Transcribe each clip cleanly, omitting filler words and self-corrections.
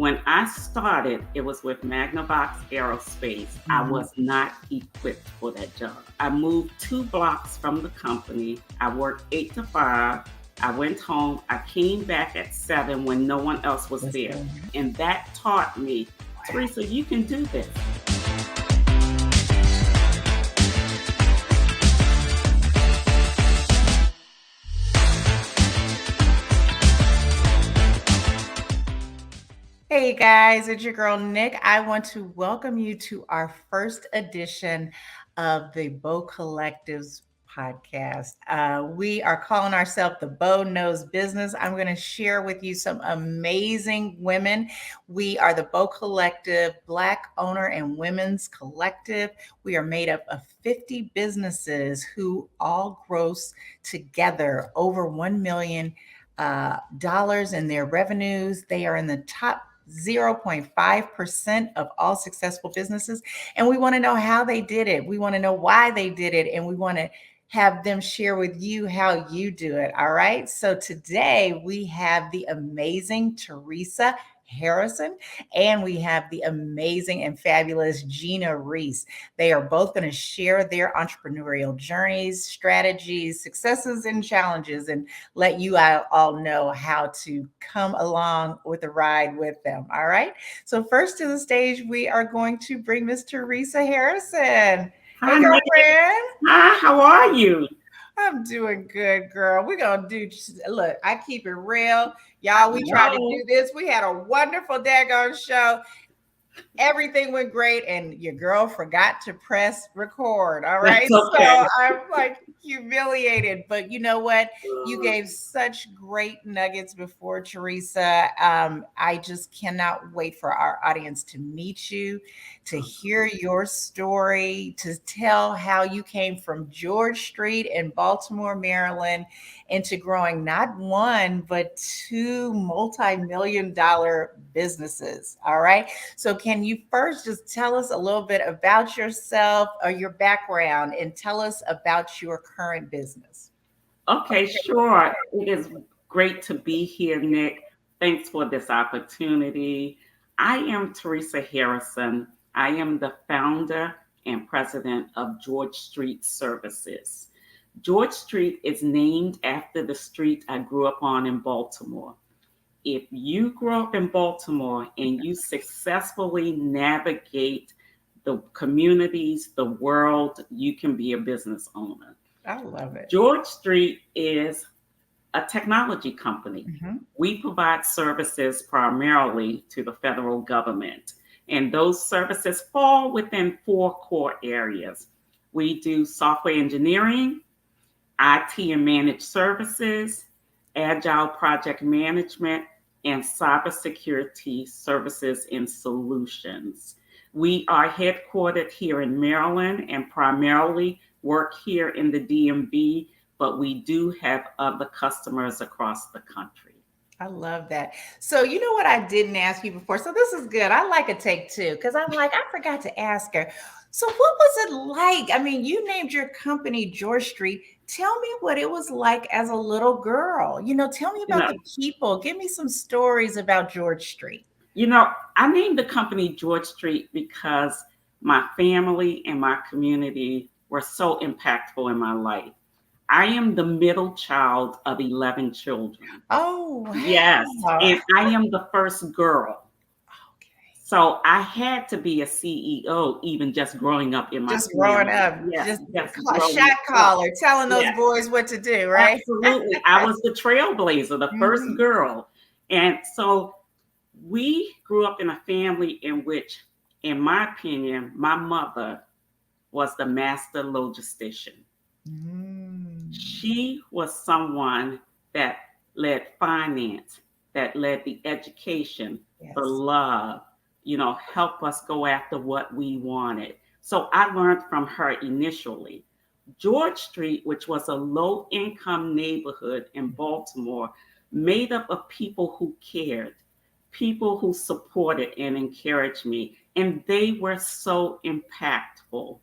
When I started, it was with Magnavox Aerospace. I was not equipped for that job. I moved 2 blocks from the company. I worked 8 to 5. I went home. I came back at 7 when no one else was there. And that taught me, Theresa, you can do this. Hey guys, it's your girl Nick. I want to welcome you to our first edition of the Bow Collective's podcast. We are calling ourselves the Bow Knows Business. I'm going to share with you some amazing women. We are the Bow Collective, Black owner and women's collective. We are made up of 50 businesses who all gross together over $1 million in their revenues. They are in the top 0.5% of all successful businesses. And we want to know how they did it. We want to know why they did it. And we want to have them share with you how you do it. All right. So today we have the amazing Theresa Harrison, and we have the amazing and fabulous Gina Reese. They are both going to share their entrepreneurial journeys, strategies, successes, and challenges, and let you all know how to come along with the ride with them. All right. So first to the stage, we are going to bring Miss Theresa Harrison. Hi, hey, girlfriend. Hi, how are you? I'm doing good, girl. We're going to look, I keep it real. Y'all, we tried to do this. We had a wonderful daggone show. Everything went great, and your girl forgot to press record. All right. Okay. So I'm like humiliated, but you know what? You gave such great nuggets before, Theresa. I just cannot wait for our audience to meet you, to hear your story, to tell how you came from George Street in Baltimore, Maryland, into growing not one, but 2 multi-million-dollar businesses. All right. So can you first just tell us a little bit about yourself or your background, and tell us about your current business? Okay, sure. It is great to be here, Nick. Thanks for this opportunity. I am Theresa Harrison. I am the founder and president of George Street Services. George Street is named after the street I grew up on in Baltimore. If you grow up in Baltimore and you successfully navigate the communities, the world, you can be a business owner. I love it. George Street is a technology company. We provide services primarily to the federal government, and those services fall within 4 core areas. We do software engineering, IT and managed services, agile project management, and cybersecurity services and solutions. We are headquartered here in Maryland and primarily work here in the DMV, but we do have other customers across the country. I love that. So you know what I didn't ask you before? So this is good. I like a take 2 because I'm like, I forgot to ask her. So what was it like? I mean, you named your company George Street. Tell me what it was like as a little girl. Tell me about the people. Give me some stories about George Street. I named the company George Street because my family and my community were so impactful in my life. I am the middle child of 11 children. Oh, wow. Yes. And I am the first girl. So I had to be a CEO, even just growing up in my Just growing family. up, just shot caller, telling those boys what to do, right? Absolutely. I was the trailblazer, the first girl. And so we grew up in a family in which, in my opinion, my mother was the master logistician. She was someone that led finance, that led the education, the love, help us go after what we wanted. So I learned from her initially. George Street, which was a low-income neighborhood in Baltimore, made up of people who cared, people who supported and encouraged me, and they were so impactful.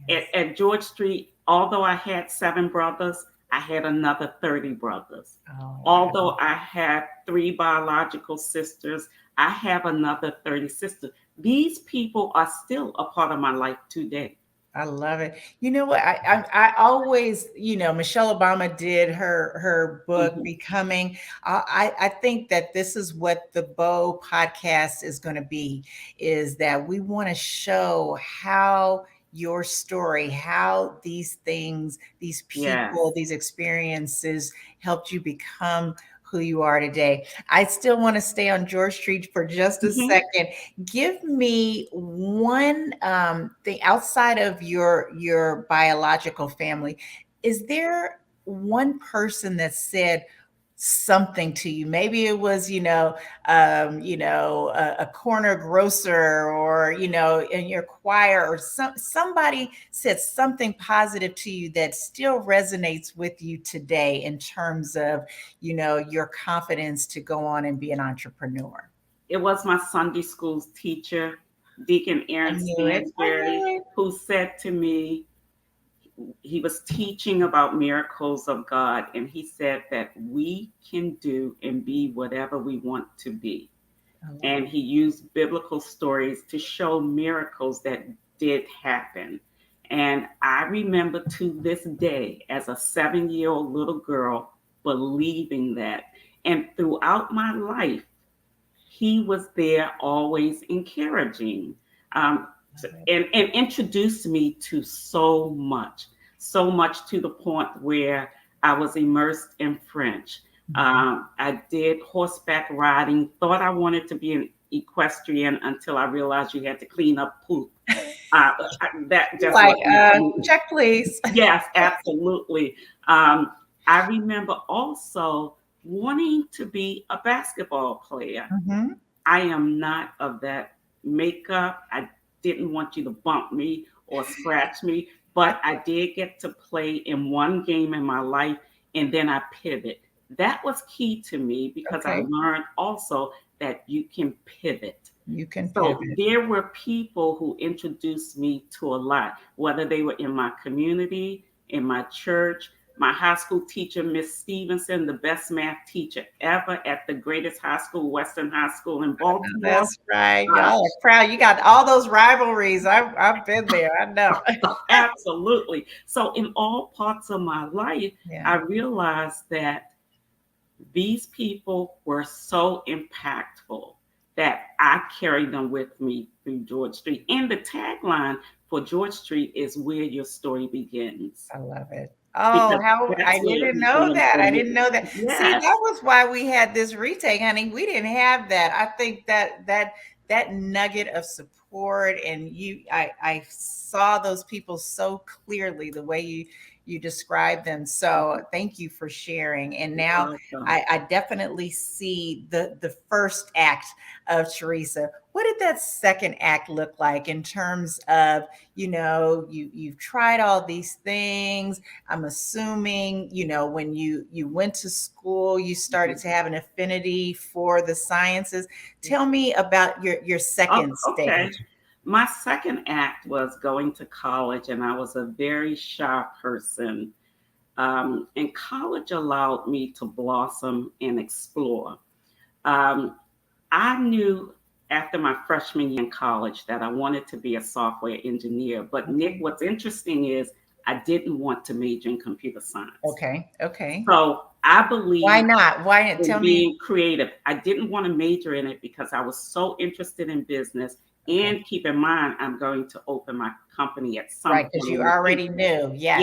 At George Street, although I had 7 brothers, I had another 30 brothers. Oh, wow. Although I had three biological sisters, I have another 30 sisters. These people are still a part of my life today. I love it. You know what? I always, Michelle Obama did her book Mhm. Becoming. I think that this is what the Bo podcast is going to be, is that we want to show how your story, how these things, these people, Yes. these experiences helped you become who you are today. I still want to stay on George Street for just a Mhm. second. Give me one thing outside of your biological family. Is there one person that said something to you? Maybe it was, a corner grocer, or in your choir, or somebody said something positive to you that still resonates with you today in terms of, your confidence to go on and be an entrepreneur. It was my Sunday school teacher, Deacon I Aaron knew it. I Stansberry, knew it. who said to me, he was teaching about miracles of God, and he said that we can do and be whatever we want to be. I love And it. he used biblical stories to show miracles that did happen. And I remember to this day, as a 7-year old little girl, believing that. And throughout my life, he was there always encouraging, um, Love it. and introduced me to so much to the point where I was immersed in French. Mhm. I did horseback riding, thought I wanted to be an equestrian until I realized you had to clean up poop. That just Like, wasn't for me. check please. Yes, absolutely. Um, I remember also wanting to be a basketball player. Mhm. I am not of that makeup. I didn't want you to bump me or scratch me, but I did get to play in one game in my life, and then I pivot. That was key to me because I Okay. learned also that you can pivot. You can So pivot. there were people who introduced me to a lot, whether they were in my community, in my church. My high school teacher, Miss Stevenson, the best math teacher ever at the greatest high school, Western High School in Baltimore. That's right. Uh, Y'all are proud. You got all those rivalries. I've been there. I know. Absolutely. So, in all parts of my life, Yeah. I realized that these people were so impactful that I carried them with me through George Street. And the tagline for George Street is where your story begins, I love it. Oh, because how I that's where it didn't know began that. for I me. didn't know that. See, Yes. that was why we had this retake, honey. We didn't have that. I think that nugget of support, and I saw those people so clearly the way you described them. So thank you for sharing. And You're now welcome. I definitely see the first act of Theresa. What did that second act look like in terms of, you've tried all these things. I'm assuming, when you went to school, you started to have an affinity for the sciences. Tell me about your Oh, second okay. stage. My second act was going to college, and I was a very shy person. And college allowed me to blossom and explore. Um, I knew after my freshman year in college that I wanted to be a software engineer. But Nick, Okay. what's interesting is I didn't want to major in computer science. Okay. Okay. So I Why believe not? Why not? in Tell me. being creative. I didn't want to major in it because I was so interested in business. Okay. And keep in mind, I'm going to open my company at some Right. Because point you in the already future. knew. Yes.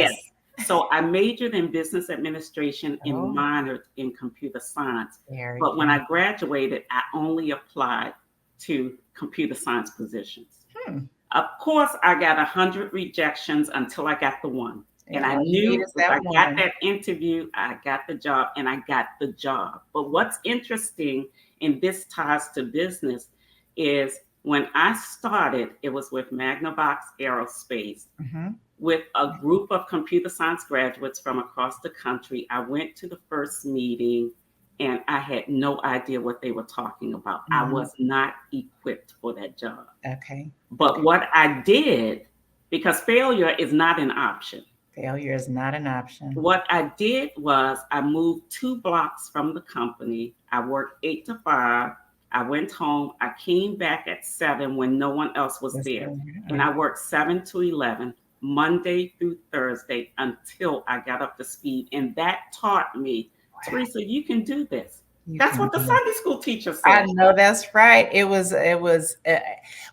Yes. So I majored in business administration and Oh, minored in computer science. very But when good. I graduated, I only applied to computer science positions. Hmm. Of course, I got 100 rejections until I got the one. And And I all you need knew is if that I got one. that interview, I got the job, and I got the job. But what's interesting, and this ties to business, is when I started, it was with Magnavox Aerospace Hmm. with a group of computer science graduates from across the country. I went to the first meeting and I had no idea what they were talking about. I was not equipped for that job. Okay. But Okay. what I did, because failure is not an option. Failure is not an option. What I did was I moved 2 blocks from the company. I worked 8 to 5. I went home. I came back at 7 when no one else was Yes, there. sir. And I worked 7 to 11, Monday through Thursday, until I got up to speed. And that taught me, Wow, Theresa, you can do this. you That's can what the do it. Sunday school teacher I said. know that's right.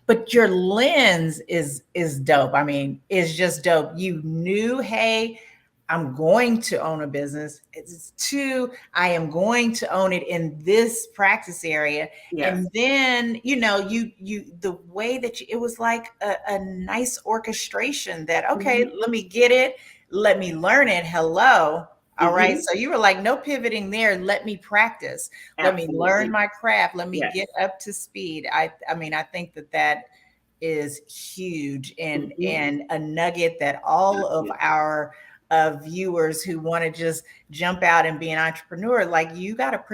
But your lens is dope. I mean, it's just dope. You knew, hey, I'm going to own a business. It's two, I am going to own it in this practice area. Yes. And then, the way that it was like a nice orchestration that, okay, Hmm. let me get it, let me learn it. Hello. All right. Hmm. So you were like, no pivoting there. Let me practice. Let me learn Absolutely. my craft. Let me Yes. get up to speed. I mean, I think that is huge Hmm. and a nugget that all of Yes. our viewers who want to just jump out and be an entrepreneur, like you got to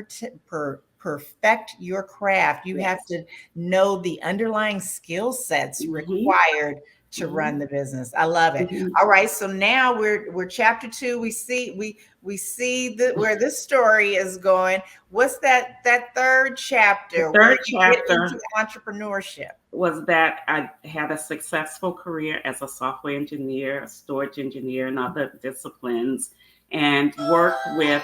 perfect your craft. You have Yes. to know the underlying skill sets Hmm. required to Hmm. run the business. I love it. Hmm. All right, so now we're chapter 2. We see where this story is going. What's that third The chapter where third you get into chapter entrepreneurship? was that I had a successful career as a software engineer, a storage engineer, and other disciplines, and worked with,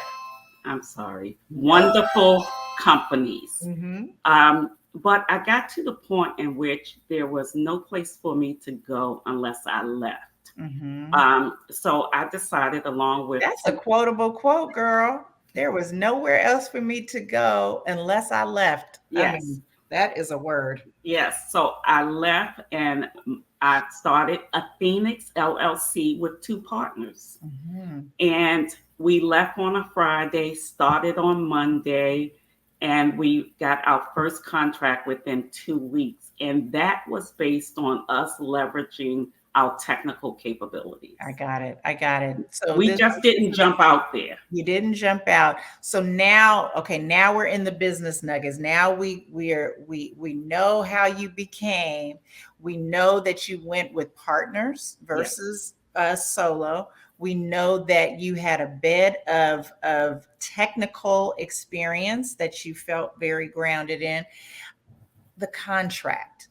I'm sorry, No. wonderful companies. Mm-hmm. But I got to the point in which there was no place for me to go unless I left. Mm-hmm. So I decided, along with That's a two, quotable quote, girl. There was nowhere else for me to go unless I left. I yes, mean, that is a word. yes. So I left and I started a Phoenix LLC with 2 partners. Mm-hmm. And we left on a Friday, started on Monday, and we got our first contract within 2 weeks. And that was based on us leveraging our technical I capabilities. got it. I got it. So We this just didn't jump out there. You didn't jump out. So now, okay, now we're in the business nuggets. Now we know how you became. We know that you went with partners Yes. versus solo. We know that you had a bed of technical experience that you felt very grounded in. The contract,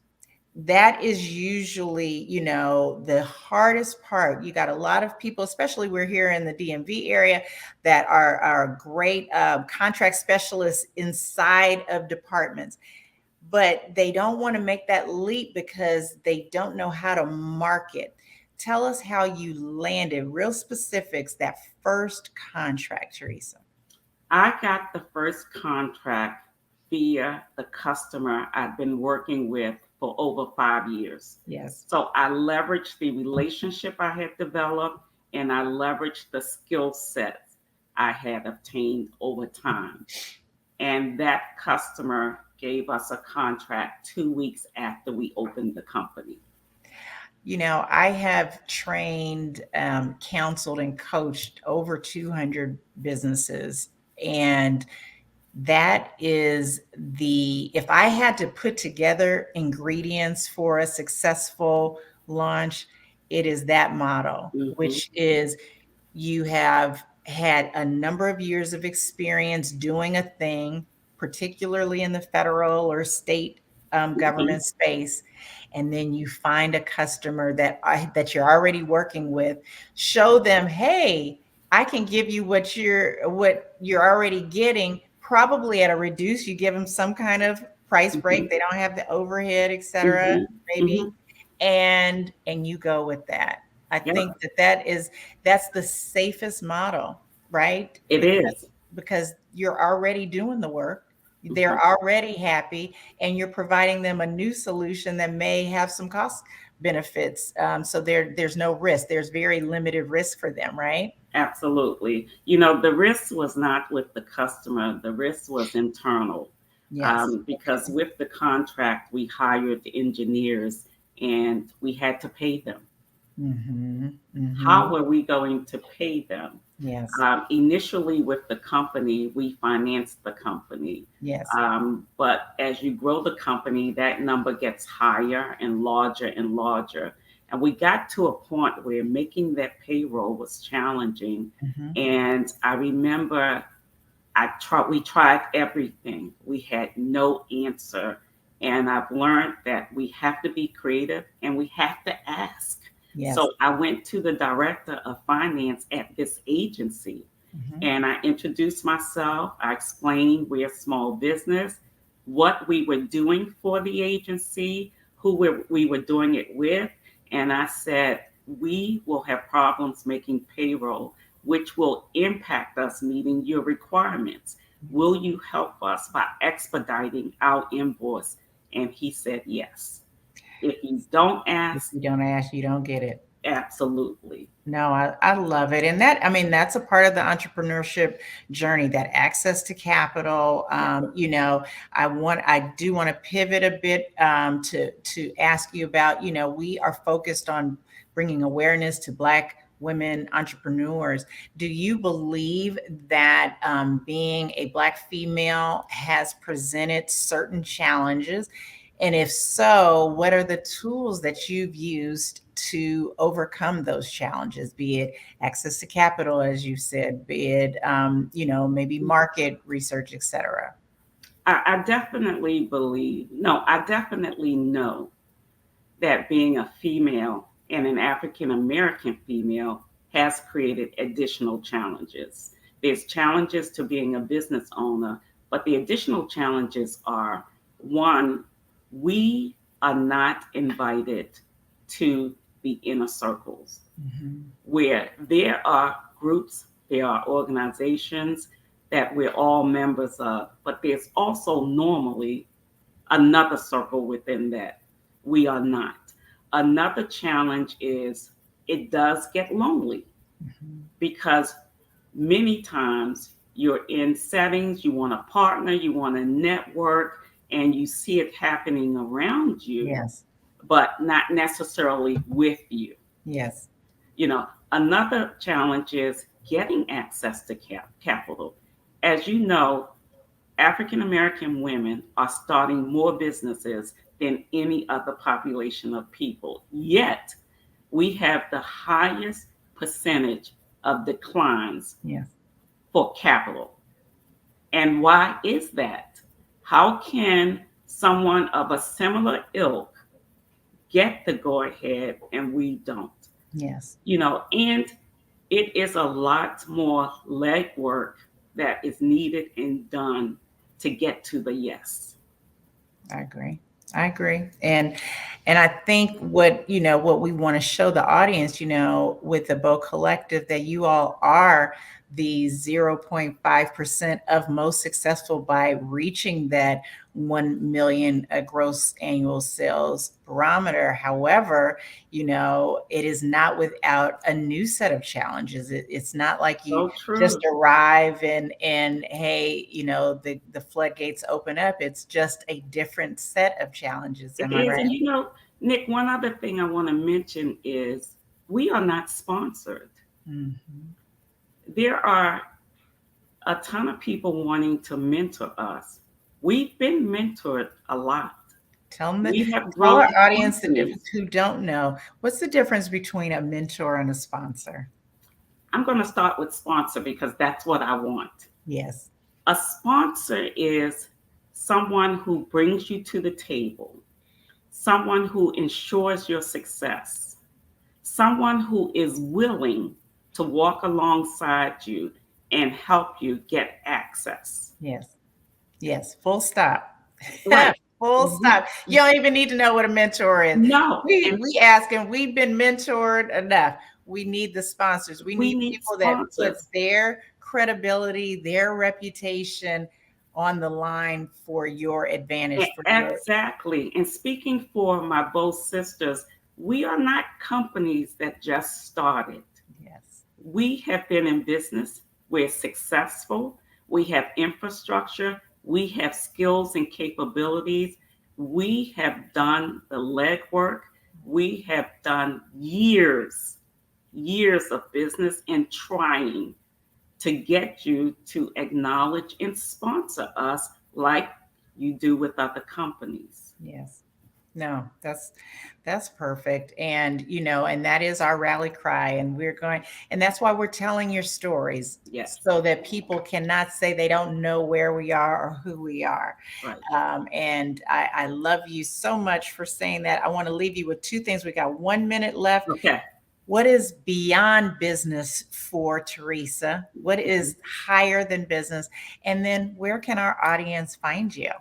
that is usually, the hardest part. You got a lot of people, especially we're here in the DMV area, that are great contract specialists inside of departments, but they don't want to make that leap because they don't know how to market. Tell us how you landed, real specifics, that first contract, Theresa. I got the first contract via the customer I've been working with for over 5 years. Yes. So I leveraged the relationship I had developed and I leveraged the skill sets I had obtained over time. And that customer gave us a contract 2 weeks after we opened the company. I have trained, counseled, and coached over 200 businesses. And that is if I had to put together ingredients for a successful launch, it is that model, Hmm. which is you have had a number of years of experience doing a thing, particularly in the federal or state Hmm. government space, and then you find a customer that you're already working with. Show them, hey, I can give you what you're already getting, probably at a reduce. You give them some kind of price break. Hmm. They don't have the overhead, et cetera, Hmm. maybe, Hmm. and you go with that. I Yep, think that's the safest model, right? it is. Because you're already doing the work. Mhm. They're already happy, and you're providing them a new solution that may have some cost benefits. So there's no risk. There's very limited risk for them, right? Absolutely. The risk was not with the customer, the risk was internal. Yes. Because with the contract, we hired the engineers and we had to pay them. Mm-hmm. Mm-hmm. How were we going to pay them? Yes. Initially, with the company, we financed the company. Yes. But as you grow the company, that number gets higher and larger and larger. And we got to a point where making that payroll was challenging. Mm-hmm. And I remember we tried everything. We had no answer. And I've learned that we have to be creative and we have to ask. Yes. So I went to the director of finance at this agency Mm-hmm. and I introduced myself. I explained we're a small business, what we were doing for the agency, we were doing it with. And I said, we will have problems making payroll, which will impact us meeting your requirements. Yes. Will you help us by expediting our invoice? And he said, yes. If you don't If ask, you don't ask, you don't get it. absolutely. No, I love it. And that, I mean, that's a part of the entrepreneurship journey, that access to capital. Yeah. I do want to pivot a bit to ask you about, we are focused on bringing awareness to Black women entrepreneurs. Do you believe that being a Black female has presented certain challenges? And if so, what are the tools that you've used to overcome those challenges, be it access to capital, as you said, be it, maybe market research, et cetera? I definitely believe, no, I definitely know that being a female and an African American female has created additional challenges. There's challenges to being a business owner, but the additional challenges are one, we are not invited to the inner circles Mm-hmm. where there are groups, there are organizations that we're all members of, but there's also normally another circle within that we are not. Another challenge is it does get lonely Mm-hmm. because many times you're in settings, you want a partner, you want to network, and you see it happening around you, Yes. but not necessarily with you. Yes. Another challenge is getting access to capital. As you know, African American women are starting more businesses than any other population of people. Yet, we have the highest percentage of declines Yes. for capital. And why is that? How can someone of a similar ilk get the go ahead and we don't? Yes. And it is a lot more legwork that is needed and done to get to the yes. I agree. I agree. And I think what we want to show the audience, with the Bow Collective, that you all are the 0.5% of most successful by reaching that 1 million gross annual sales barometer. However, it is not without a new set of challenges. It's not like you So just true. arrive and hey, the floodgates open up. It's just a different set of challenges. It Am I is. right? And Nick, one other thing I want to mention is we are not sponsored. Mhm. There are a ton of people wanting to mentor us. We've been mentored a lot. Tell them We have tell grown our audience the difference companies. who don't know. What's the difference between a mentor and a sponsor? I'm going to start with sponsor because that's what I want. Yes. A sponsor is someone who brings you to the table, someone who ensures your success, someone who is willing to walk alongside you and help you get access. Yes. Yes. Full stop. Right. Full We, stop. You don't even need to know what a mentor is. no, and We ask, and we've been mentored enough. We need the sponsors. We we need need people that put sponsors. their credibility, their reputation on the line for your advantage, for your Exactly. And speaking for my both sisters, we are not companies that just started. yes. We have been in business. We're successful. We have infrastructure. We have skills and capabilities. We have done the legwork. We have done years of business and trying to get you to acknowledge and sponsor us like you do with other companies. Yes. No, that's perfect. And and that is our rally cry. And and that's why we're telling your stories Yes. so that people cannot say they don't know where we are or who we are. Right. And I love you so much for saying that. I want to leave you with two things. We got 1 minute left. Okay. What is beyond business for Theresa? What is higher than business? And then where can our audience find you?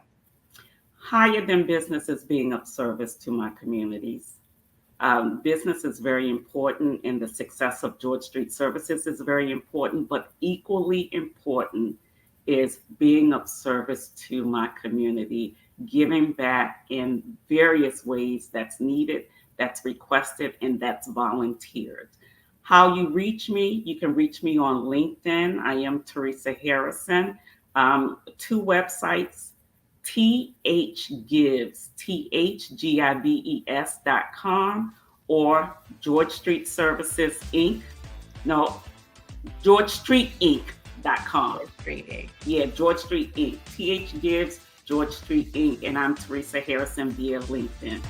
Higher than business is being of service to my communities. Business is very important, and the success of George Street Services is very important, but equally important is being of service to my community, giving back in various ways that's needed, that's requested, and that's volunteered. How you reach me, you can reach me on LinkedIn. I am Theresa Harrison. Two websites, thgives.com, or George Street Services Inc. No, GeorgeStreetInc.com. George Street Inc. Yeah, George Street Inc. TH Gives, George Street Inc. And I'm Theresa Harrison via LinkedIn.